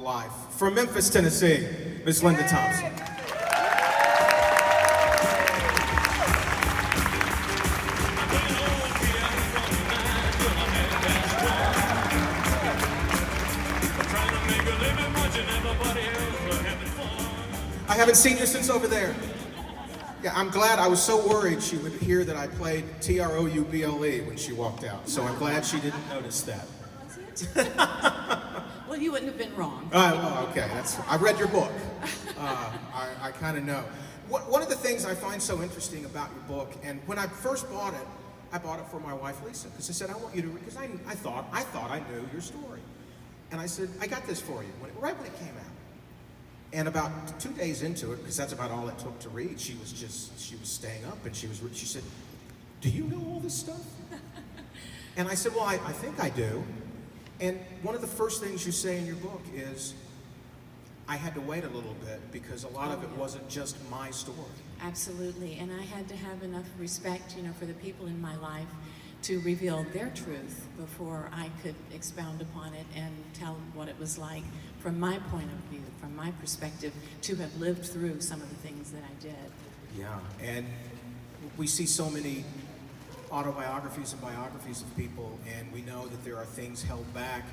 life. From Memphis, Tennessee, Miss Linda Thompson. I haven't seen you since over there. Yeah, I'm glad. I was so worried she would hear that I played Trouble when she walked out. So I'm glad she didn't notice that. Well, you wouldn't have been wrong. Well, okay. I read your book. I kind of know. One of the things I find so interesting about your book, and when I first bought it, I bought it for my wife Lisa because I said I want you to read because I thought I knew your story, and I said I got this for you right when it came out. And about 2 days into it, because that's about all it took to read, she was staying up and she said, "Do you know all this stuff?" And I said, "Well, I think I do." And one of the first things you say in your book is, I had to wait a little bit because a lot of it wasn't just my story. Absolutely, and I had to have enough respect, for the people in my life to reveal their truth before I could expound upon it and tell what it was like from my point of view, from my perspective, to have lived through some of the things that I did. Yeah, and we see so many autobiographies and biographies of people, and we know that there are things held back.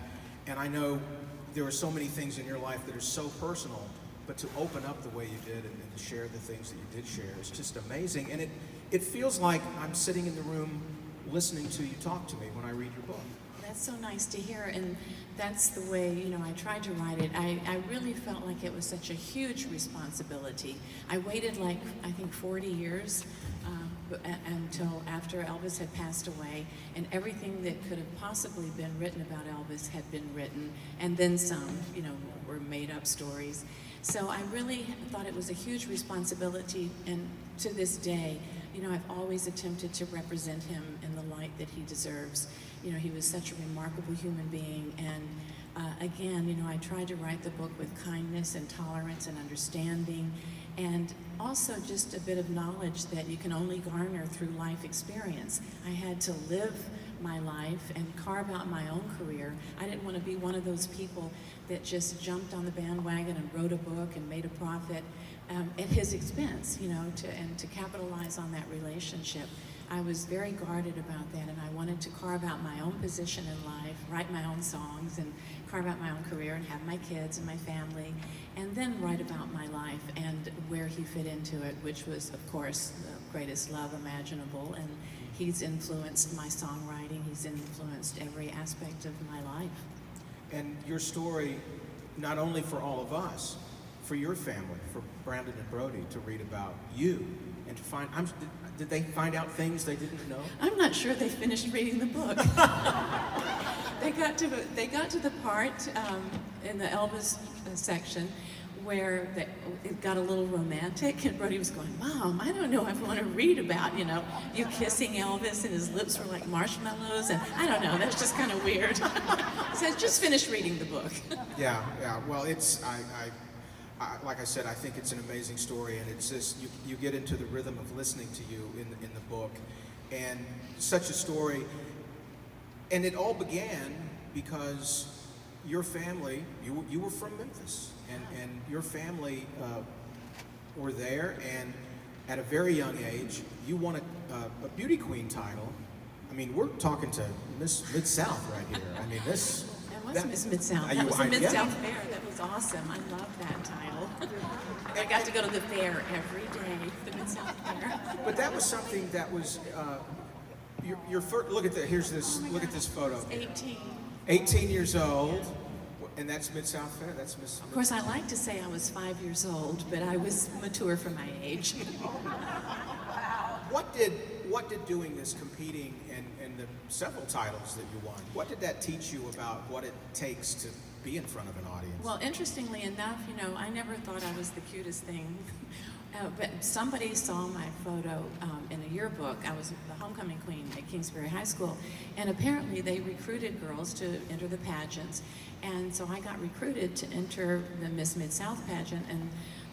And I know there are so many things in your life that are so personal, but to open up the way you did and to share the things that you did share is just amazing. And it feels like I'm sitting in the room listening to you talk to me when I read your book. That's so nice to hear, and that's the way, I tried to write it. I really felt like it was such a huge responsibility. I waited I think 40 years until after Elvis had passed away, and everything that could have possibly been written about Elvis had been written, and then some, were made up stories. So I really thought it was a huge responsibility, and to this day, I've always attempted to represent him in the light that he deserves. He was such a remarkable human being, and again, I tried to write the book with kindness and tolerance and understanding, and also just a bit of knowledge that you can only garner through life experience. I had to live my life and carve out my own career. I didn't want to be one of those people that just jumped on the bandwagon and wrote a book and made a profit at his expense, to capitalize on that relationship. I was very guarded about that, and I wanted to carve out my own position in life, write my own songs, and carve out my own career, and have my kids and my family, and then write about my life and where he fit into it, which was, of course, the greatest love imaginable. And he's influenced my songwriting. He's influenced every aspect of my life. And your story, not only for all of us, for your family, for Brandon and Brody, to read about you and to find. Did they find out things they didn't know? I'm not sure they finished reading the book. They got to the part in the Elvis section where it got a little romantic, and Brody was going, "Mom, I don't know if I want to read about, you kissing Elvis and his lips were like marshmallows, and I don't know, that's just kind of weird." He said, "Just finish reading the book." Yeah. Well, like I said, I think it's an amazing story, and it's just you get into the rhythm of listening to you in the book, and such a story. And it all began because your family, you were from Memphis, and your family were there, and at a very young age, you won a beauty queen title. I mean, we're talking to Miss Mid-South right here. I mean, this. That was Miss Mid-South. That was a Mid-South fair. That was awesome. I love that title. I got to go to the fair every day, the Mid-South fair. But that was something that was your first. Look at that. Here's this. Look at this photo. 18. 18 years old, and that's Mid-South Fair. That's Miss. Of course, I like to say I was 5 years old, but I was mature for my age. What did doing this, competing, and the several titles that you won, what did that teach you about what it takes to be in front of an audience? Well, interestingly enough, I never thought I was the cutest thing. But somebody saw my photo in a yearbook. I was the homecoming queen at Kingsbury High School, and apparently they recruited girls to enter the pageants. And so I got recruited to enter the Miss Mid-South pageant, and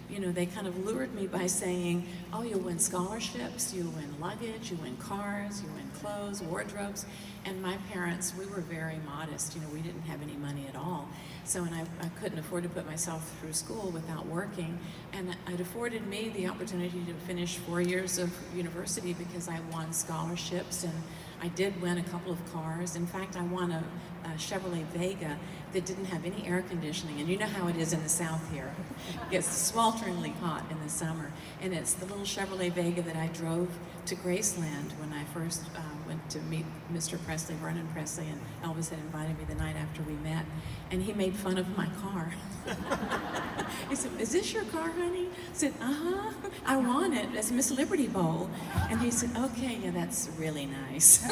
you know, they kind of lured me by saying, oh, you'll win scholarships, you'll win luggage, you win cars, you win clothes, wardrobes. And my parents, we were very modest. You know, we didn't have any money at all. So, and I couldn't afford to put myself through school without working. And it afforded me the opportunity to finish 4 years of university because I won scholarships, and I did win a couple of cars. In fact, I won a Chevrolet Vega that didn't have any air conditioning, and you know how it is in the South here. It gets swelteringly hot in the summer, and it's the little Chevrolet Vega that I drove to Graceland when I first went to meet Mr. Presley, Vernon Presley, and Elvis had invited me the night after we met, and he made fun of my car. He said, is this your car, honey? I said, uh-huh, I won it as Miss Liberty Bowl. And he said, okay, yeah, that's really nice.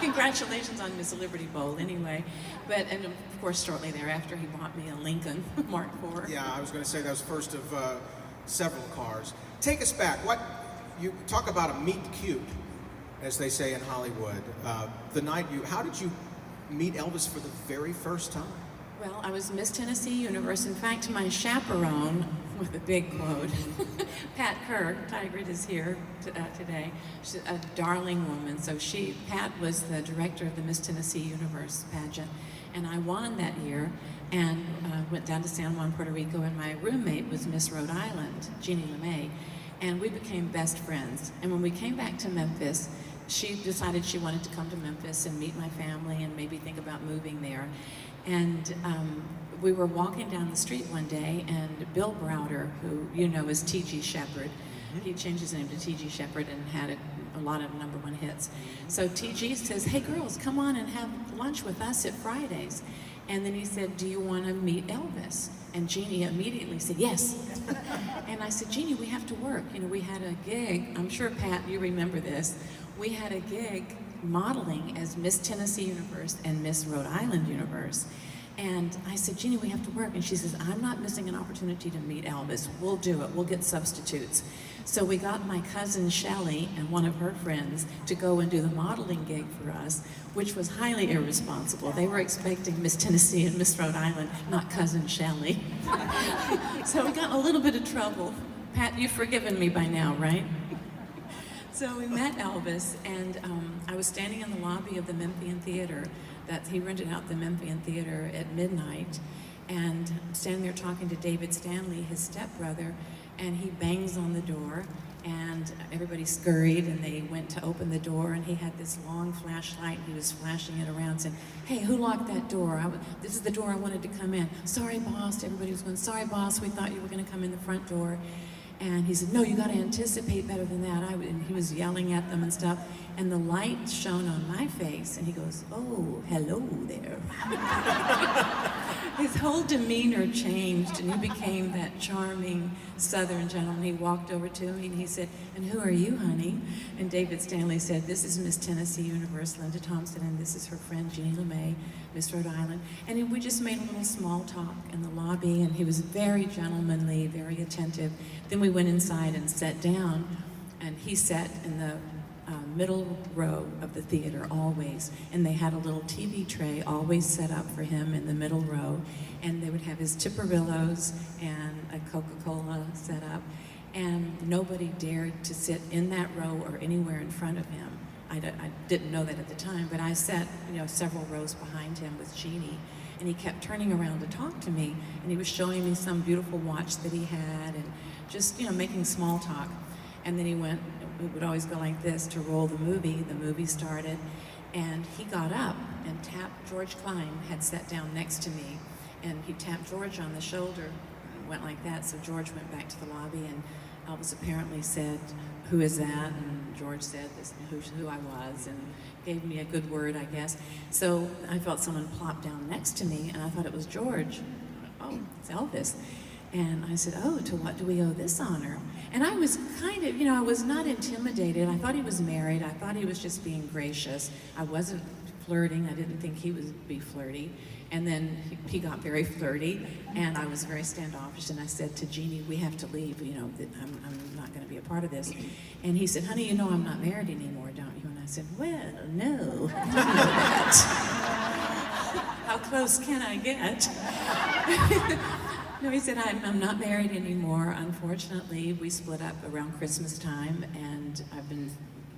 Congratulations on Miss Liberty Bowl anyway. And of course, shortly thereafter, he bought me a Lincoln Mark IV. Yeah, I was going to say that was first of several cars. Take us back. You talk about a meet cute, as they say in Hollywood. How did you meet Elvis for the very first time? Well, I was Miss Tennessee Universe. In fact, my chaperone, with a big quote, Pat Kerr, Tigert is here today. She's a darling woman. So Pat was the director of the Miss Tennessee Universe pageant, and I won that year and went down to San Juan, Puerto Rico, and my roommate was Miss Rhode Island, Jeannie LeMay, and we became best friends. And when we came back to Memphis, she decided she wanted to come to Memphis and meet my family and maybe think about moving there. And we were walking down the street one day, and Bill Browder, who you know is T.G. Shepherd, he changed his name to T.G. Shepherd and had a lot of #1 hits. So T.G. says, hey girls, come on and have lunch with us at Fridays. And then he said, do you want to meet Elvis? And Jeannie immediately said, yes. And I said, Jeannie, we have to work. You know, we had a gig, I'm sure, Pat, you remember this. We had a gig modeling as Miss Tennessee Universe and Miss Rhode Island Universe. And I said, Jeannie, we have to work. And she says, I'm not missing an opportunity to meet Elvis. We'll do it. We'll get substitutes. So we got my cousin Shelley and one of her friends to go and do the modeling gig for us, which was highly irresponsible. They were expecting Miss Tennessee and Miss Rhode Island, not cousin Shelley. So we got in a little bit of trouble. Pat, you've forgiven me by now, right? So we met Elvis, and I was standing in the lobby of the Memphian Theater. That he rented out the Memphian Theater at midnight, and I'm standing there talking to David Stanley, his stepbrother, and he bangs on the door, and everybody scurried, and they went to open the door, and he had this long flashlight, and he was flashing it around, saying, hey, who locked that door? This is the door I wanted to come in. Sorry, boss. Everybody was going, sorry, boss, we thought you were going to come in the front door. And he said, no, you got to anticipate better than that. And he was yelling at them and stuff. And the light shone on my face, and he goes, oh, hello there. His whole demeanor changed, and he became that charming Southern gentleman. He walked over to me, and he said, and who are you, honey? And David Stanley said, this is Miss Tennessee Universe, Linda Thompson, and this is her friend, Jeannie LeMay, Miss Rhode Island. And we just made a little small talk in the lobby, and he was very gentlemanly, very attentive. Then we went inside and sat down, and he sat in the middle row of the theater always, and they had a little TV tray always set up for him in the middle row, and they would have his Tipperillos and a Coca-Cola set up, and nobody dared to sit in that row or anywhere in front of him. I didn't know that at the time, but I sat, you know, several rows behind him with Jeannie, and he kept turning around to talk to me, and he was showing me some beautiful watch that he had, and just, you know, making small talk. And then he went, we would always go like this to roll the movie. The movie started, and he got up and tapped, George Klein had sat down next to me, and he tapped George on the shoulder and went like that. So George went back to the lobby, and Elvis apparently said, who is that? And George said this, who I was, and gave me a good word, I guess. So I felt someone plop down next to me, and I thought it was George. Oh, it's Elvis. And I said, oh, to what do we owe this honor? And I was kind of, you know, I was not intimidated. I thought he was married. I thought he was just being gracious. I wasn't flirting. I didn't think he would be flirty. And then he got very flirty, and I was very standoffish, and I said to Jeannie, we have to leave, you know, I'm not going to be a part of this. And he said, honey, you know I'm not married anymore, don't you? And I said, well, no, I didn't know that. How close can I get? No, he said, I'm not married anymore. Unfortunately, we split up around Christmas time, and I've been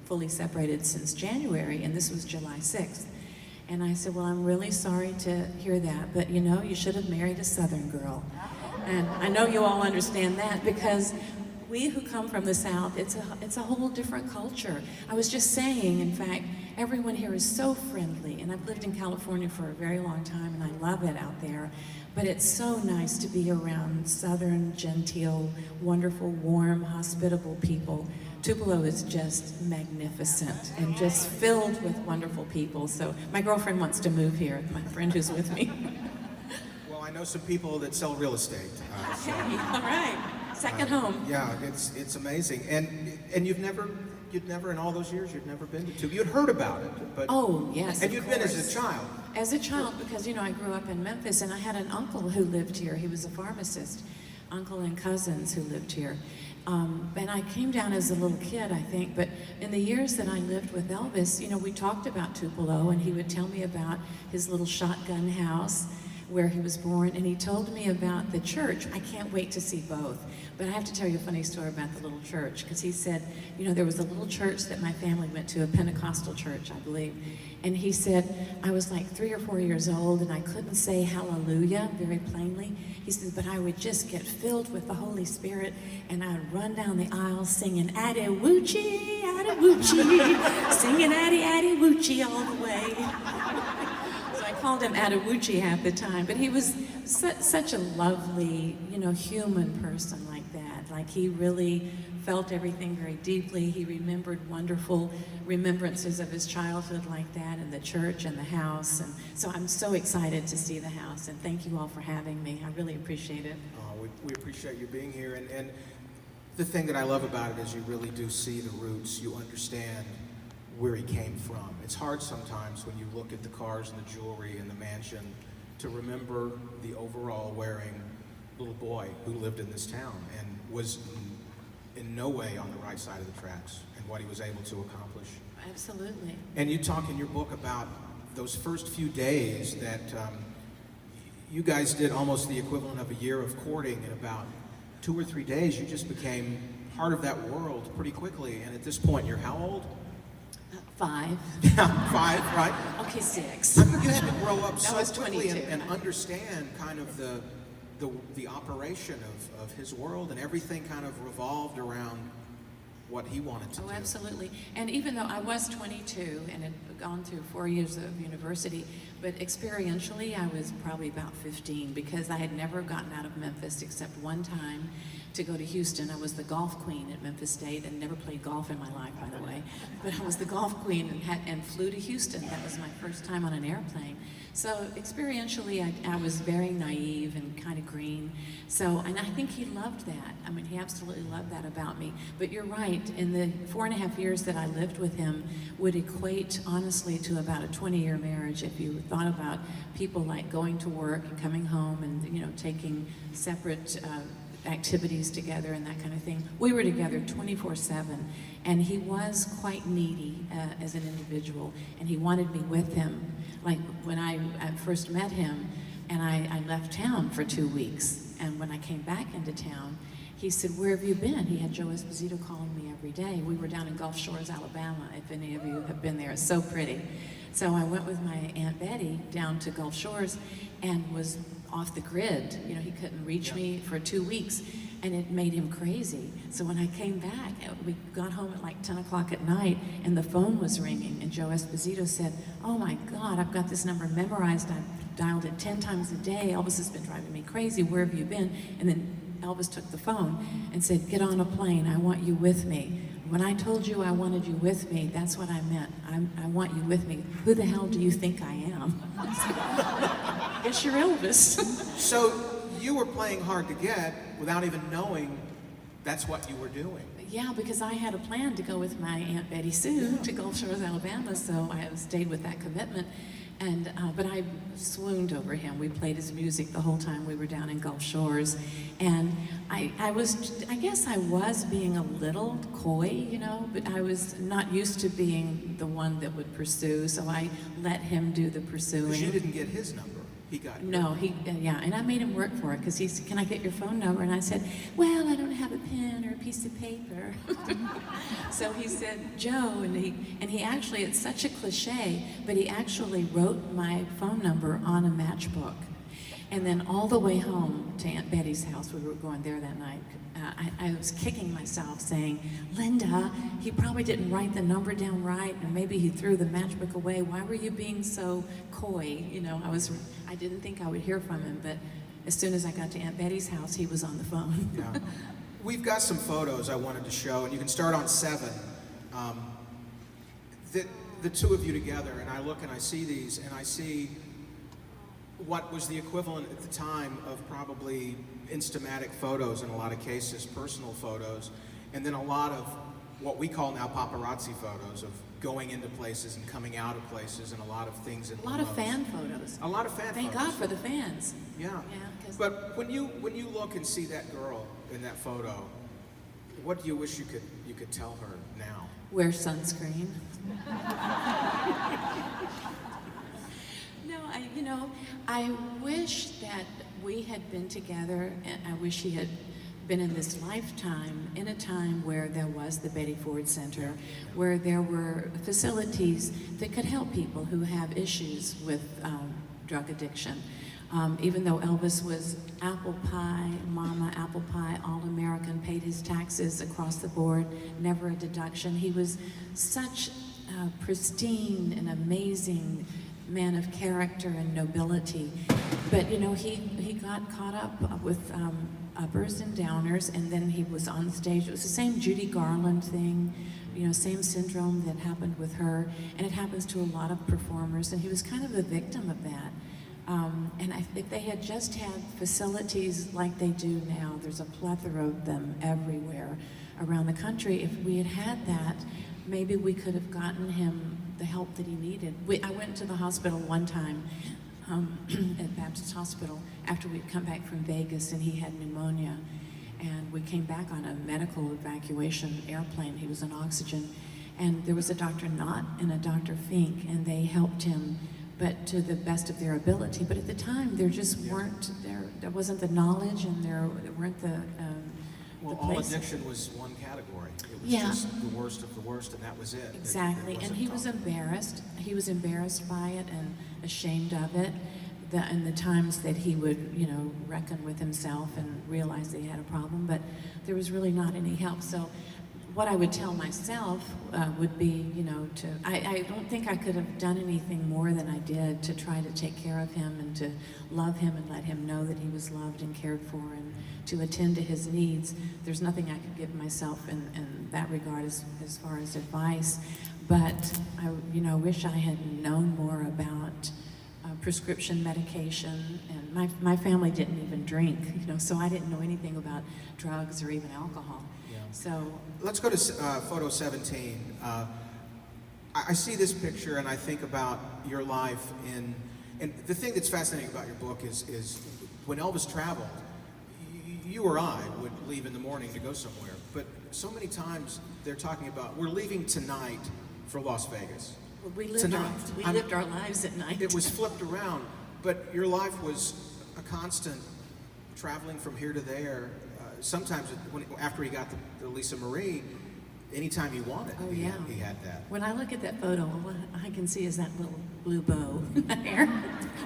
fully separated since January, and this was July 6th. And I said, well, I'm really sorry to hear that, but you know, you should have married a Southern girl. And I know you all understand that, because we who come from the South, it's a whole different culture. I was just saying, in fact, everyone here is so friendly, and I've lived in California for a very long time, and I love it out there. But it's so nice to be around Southern, genteel, wonderful, warm, hospitable people. Tupelo is just magnificent and just filled with wonderful people. So my girlfriend wants to move here, my friend who's with me. Well, I know some people that sell real estate. Okay, all right. Second home. Yeah, it's amazing. And you'd never in all those years, you'd never been to Tupelo. You'd heard about it, but oh yes. And you'd been as a child. As a child, because you know I grew up in Memphis, and I had an uncle who lived here. He was a pharmacist, uncle and cousins who lived here. And I came down as a little kid, I think, but in the years that I lived with Elvis, you know, we talked about Tupelo, and he would tell me about his little shotgun house where he was born, and he told me about the church. I can't wait to see both. But I have to tell you a funny story about the little church, because he said, you know, there was a little church that my family went to, a Pentecostal church, I believe. And he said, I was like 3 or 4 years old, and I couldn't say hallelujah very plainly. He said, but I would just get filled with the Holy Spirit, and I'd run down the aisle singing, Addy Woochie, Addy Woochie, singing Addy, Addy Woochie all the way. So I called him Adawuchi half the time, but he was such a lovely, you know, human person like that. Like he really felt everything very deeply. He remembered wonderful remembrances of his childhood like that, and the church and the house. And so I'm so excited to see the house, and thank you all for having me. I really appreciate it. We appreciate you being here, and the thing that I love about it is you really do see the roots. You understand where he came from. It's hard sometimes when you look at the cars and the jewelry and the mansion to remember the overall wearing little boy who lived in this town and was in no way on the right side of the tracks and what he was able to accomplish. Absolutely. And you talk in your book about those first few days that you guys did almost the equivalent of a year of courting. In about 2 or 3 days, you just became part of that world pretty quickly. And at this point, you're how old? 5. Yeah, 5, right? Okay, 6. I mean, you had to grow up That so was quickly 22. and understand kind of the operation of his world, and everything kind of revolved around what he wanted to do. Oh, absolutely. And even though I was 22 and had gone through 4 years of university, but experientially I was probably about 15, because I had never gotten out of Memphis except one time to go to Houston. I was the golf queen at Memphis State, and never played golf in my life, by the way. But I was the golf queen and flew to Houston. That was my first time on an airplane. So experientially, I was very naive and kind of green. So, and I think he loved that. I mean, he absolutely loved that about me. But you're right, in the 4.5 years that I lived with him would equate, honestly, to about a 20-year marriage if you thought about people like going to work and coming home and, you know, taking separate activities together and that kind of thing. We were together 24/7, and he was quite needy as an individual, and he wanted me with him. Like when I first met him, and I left town for 2 weeks, and when I came back into town, he said, where have you been? He had Joe Esposito calling me every day. We were down in Gulf Shores, Alabama, if any of you have been there. It's so pretty. So I went with my Aunt Betty down to Gulf Shores and was off the grid. You know, he couldn't reach me for 2 weeks, and it made him crazy. So when I came back, we got home at like 10 o'clock at night, and the phone was ringing, and Joe Esposito said, oh my God, I've got this number memorized. I've dialed it 10 times a day. Elvis has been driving me crazy. Where have you been? And then Elvis took the phone and said, get on a plane. I want you with me. When I told you I wanted you with me, that's what I meant. I want you with me. Who the hell do you think I am? I guess you're Elvis. So you were playing hard to get without even knowing that's what you were doing. Yeah, because I had a plan to go with my Aunt Betty Sue to Gulf Shores, Alabama, so I stayed with that commitment. And but I swooned over him. We played his music the whole time we were down in Gulf Shores, and I guess I was being a little coy, you know, but I was not used to being the one that would pursue, so I let him do the pursuing. Because you didn't get his number. He got No, yeah, and I made him work for it because he said, "Can I get your phone number?" And I said, "Well, I don't have a pen or a piece of paper." So he said, "Joe," and he actually, it's such a cliche, but he actually wrote my phone number on a matchbook. And then all the way home to Aunt Betty's house, we were going there that night, I was kicking myself saying, "Linda, he probably didn't write the number down right, or maybe he threw the matchbook away. Why were you being so coy?" You know, I didn't think I would hear from him, but as soon as I got to Aunt Betty's house, he was on the phone. Yeah. We've got some photos I wanted to show, and you can start on 7. The two of you together, and I look and I see these, and I see what was the equivalent at the time of probably Instamatic photos in a lot of cases, personal photos, and then a lot of what we call now paparazzi photos of going into places and coming out of places, and a lot of things in A lot of fan photos. A lot of fan Thank photos. God for the fans. Yeah. Yeah, 'cause- But when you look and see that girl in that photo, what do you wish you could tell her now? Wear sunscreen. No, I wish that we had been together, and I wish he had been in this lifetime, in a time where there was the Betty Ford Center, where there were facilities that could help people who have issues with drug addiction. Even though Elvis was apple pie, mama, apple pie, all-American, paid his taxes across the board, never a deduction. He was such a pristine and amazing man of character and nobility. But, you know, he got caught up with uppers and downers, and then he was on stage. It was the same Judy Garland thing, you know, same syndrome that happened with her, and it happens to a lot of performers, and he was kind of a victim of that. If they had just had facilities like they do now, there's a plethora of them everywhere around the country. If we had had that, maybe we could have gotten him the help that he needed. I went to the hospital one time at Baptist Hospital after we'd come back from Vegas, and he had pneumonia. And we came back on a medical evacuation airplane. He was on oxygen. And there was a Dr. Knott and a Dr. Fink, and they helped him, but to the best of their ability. But at the time, there just weren't, there wasn't the knowledge, and there weren't the Well, the all places. addiction was one category. It was Yeah. just the worst of the worst, and that was it. Exactly, It and wasn't he was talked. embarrassed. He was embarrassed by it and ashamed of it. And the times that he would, you know, reckon with himself and realize that he had a problem, but there was really not any help. So what I would tell myself would be, you know, I don't think I could have done anything more than I did to try to take care of him and to love him and let him know that he was loved and cared for, and to attend to his needs. There's nothing I could give myself in that regard as far as advice. But I, you know, wish I had known more about prescription medication, and my family didn't even drink, you know, so I didn't know anything about drugs or even alcohol. Yeah. So Let's go to photo 17. I see this picture and I think about your life and the thing that's fascinating about your book is when Elvis traveled, you or I would leave in the morning to go somewhere, but so many times they're talking about, we're leaving tonight for Las Vegas. we lived Tonight. our lives at night. It was flipped around, but your life was a constant traveling from here to there. Sometimes after he got the Lisa Marie, anytime he wanted, Oh, he, yeah. he had that. When I look at that photo, what I can see is that little blue bow in the hair.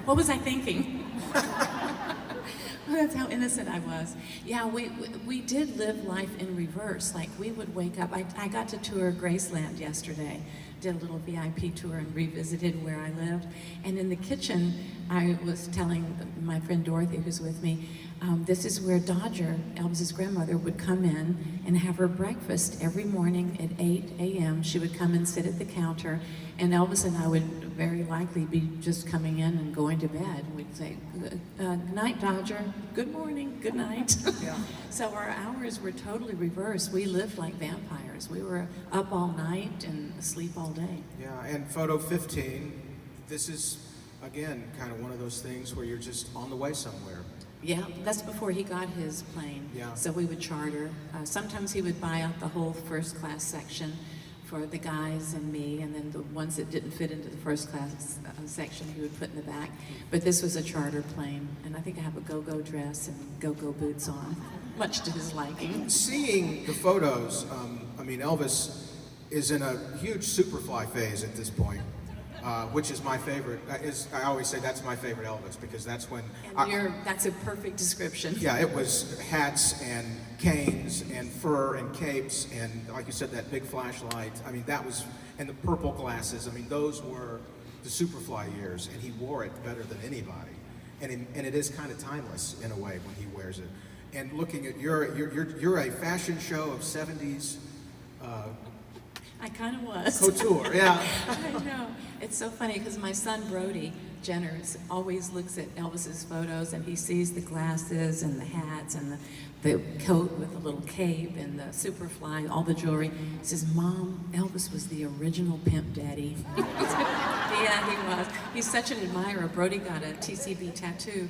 What was I thinking? That's how innocent I was. Yeah, we did live life in reverse. Like, we would wake up. I got to tour Graceland yesterday, did a little VIP tour and revisited where I lived. And in the kitchen, I was telling my friend Dorothy, who's with me, this is where Dodger, Elvis's grandmother, would come in and have her breakfast every morning at 8 a.m. She would come and sit at the counter, and Elvis and I would very likely be just coming in and going to bed. We'd say, good night, Dodger. Good morning, good night. Yeah. So our hours were totally reversed. We lived like vampires. We were up all night and asleep all day. Yeah, and photo 15, this is, again, kind of one of those things where you're just on the way somewhere. Yeah, that's before he got his plane. Yeah. So we would charter. Sometimes he would buy out the whole first class section for the guys and me, and then the ones that didn't fit into the first class section he would put in the back. But this was a charter plane, and I think I have a go-go dress and go-go boots on, much to his liking. Seeing the photos, I mean, Elvis is in a huge Superfly phase at this point, which is my favorite. I always say that's my favorite Elvis, because that's when... That's a perfect description. Yeah, it was hats and canes and fur and capes and, like you said, that big flashlight. I mean, that was... And the purple glasses. I mean, those were the Superfly years, and he wore it better than anybody. And it is kind of timeless in a way when he wears it. And looking at you're a fashion show of 70s I kind of was. couture, yeah. I know. It's so funny because my son Brody Jenner always looks at Elvis's photos, and he sees the glasses and the hats and the coat with the little cape and the Superfly, all the jewelry. He says, "Mom, Elvis was the original pimp daddy." Yeah, he was. He's such an admirer. Brody got a TCB tattoo